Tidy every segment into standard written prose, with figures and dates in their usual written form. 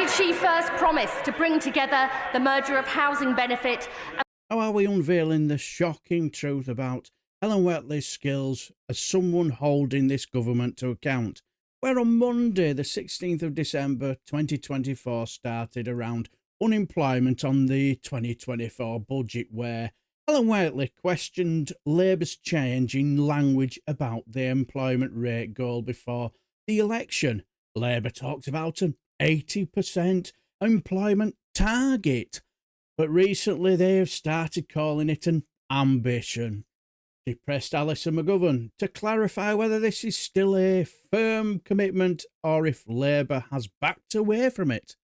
did she first promise to bring together the merger of housing benefit and... How are we unveiling the shocking truth about Helen Whatley's skills as someone holding this government to account? Where on Monday, the 16th of December 2024, started around unemployment on the 2024 budget, where Helen Whatley questioned Labour's change in language about the employment rate goal before the election. Labour talked about an 80% employment target, but recently they have started calling it an ambition. She pressed Alison McGovern to clarify whether this is still a firm commitment or if Labour has backed away from it.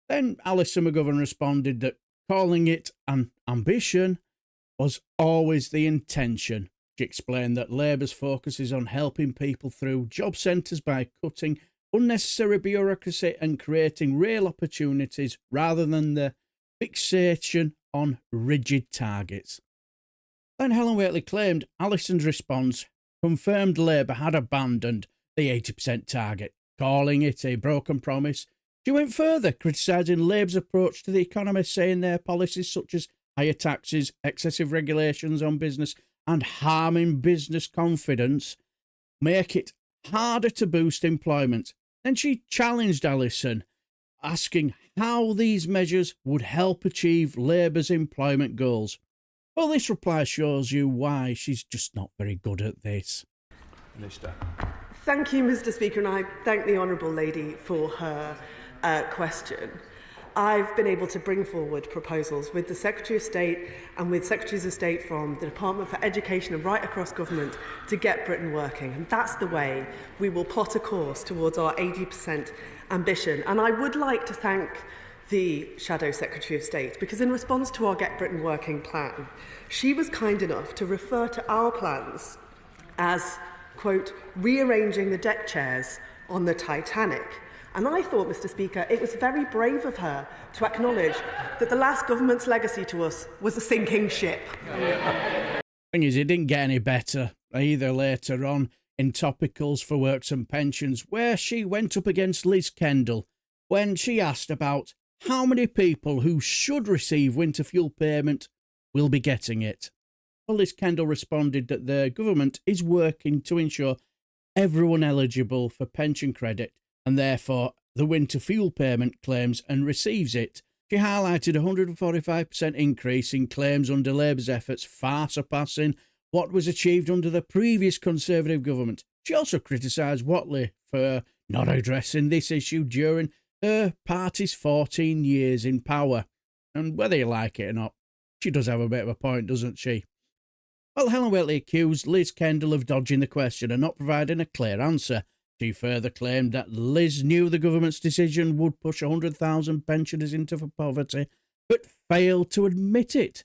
Then Alison McGovern responded that calling it an ambition was always the intention. She explained that Labour's focus is on helping people through job centres by cutting unnecessary bureaucracy and creating real opportunities rather than the fixation on rigid targets. Then Helen Whatley claimed Alison's response confirmed Labour had abandoned the 80% target, calling it a broken promise. She went further, criticising Labour's approach to the economy, saying their policies such as higher taxes, excessive regulations on business and harming business confidence make it harder to boost employment. Then she challenged Alison, asking how these measures would help achieve Labour's employment goals. Well, this reply shows you why she's just not very good at this. Minister. Thank you, Mr. Speaker, and I thank the Honourable Lady for her question. I've been able to bring forward proposals with the Secretary of State and with Secretaries of State from the Department for Education and right across government to get Britain working. And that's the way we will plot a course towards our 80% ambition. And I would like to thank the Shadow Secretary of State, because in response to our Get Britain Working plan, she was kind enough to refer to our plans as, quote, rearranging the deck chairs on the Titanic. And I thought, Mr. Speaker, it was very brave of her to acknowledge that the last government's legacy to us was a sinking ship. The thing is, it didn't get any better either later on in Topicals for Works and Pensions, where she went up against Liz Kendall when she asked about how many people who should receive winter fuel payment will be getting it. Well, Liz Kendall responded that the government is working to ensure everyone eligible for pension credit and therefore the winter fuel payment claims and receives it. She highlighted a 145% increase in claims under Labour's efforts, far surpassing what was achieved under the previous Conservative government. She also criticised Whatley for not addressing this issue during her party's 14 years in power. And whether you like it or not, she does have a bit of a point, doesn't she? Well, Helen Whatley accused Liz Kendall of dodging the question and not providing a clear answer. She further claimed that Liz knew the government's decision would push 100,000 pensioners into poverty, but failed to admit it.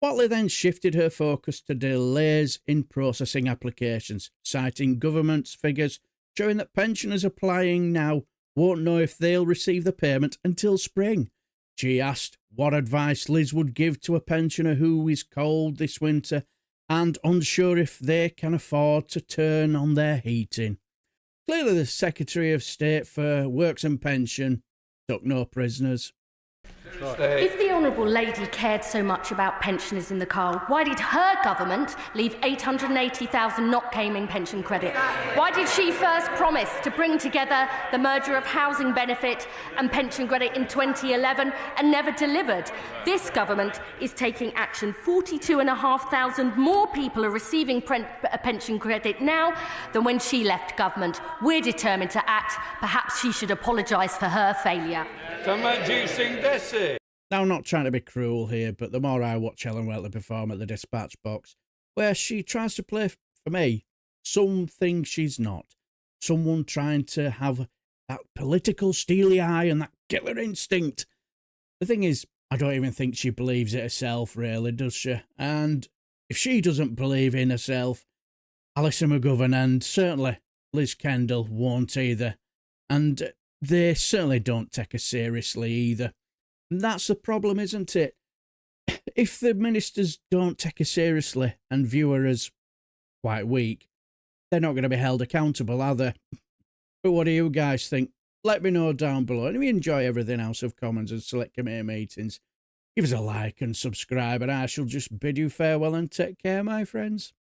Whatley then shifted her focus to delays in processing applications, citing government's figures showing that pensioners applying now won't know if they'll receive the payment until spring. She asked what advice Liz would give to a pensioner who is cold this winter and unsure if they can afford to turn on their heating. Clearly, the Secretary of State for Works and Pension took no prisoners. If the Honourable Lady cared so much about pensioners in the cold, why did her government leave 880,000 not claiming pension credit? Why did she first promise to bring together the merger of housing benefit and pension credit in 2011 and never delivered? This government is taking action. 42,500 more people are receiving pension credit now than when she left government. We're determined to act. Perhaps she should apologise for her failure. Now, I'm not trying to be cruel here, but the more I watch Helen Whatley perform at the dispatch box, where she tries to play, for me, something she's not. Someone trying to have that political steely eye and that killer instinct. The thing is, I don't even think she believes it herself, really, does she? And if she doesn't believe in herself, Alison McGovern and certainly Liz Kendall won't either. And they certainly don't take her seriously either. And that's the problem, isn't it? If the ministers don't take her seriously and view her as quite weak, they're not going to be held accountable, are they? But what do you guys think? let me know down below. And if you enjoy everything House of Commons and Select Committee meetings, give us a like and subscribe, and I shall just bid you farewell and take care, my friends.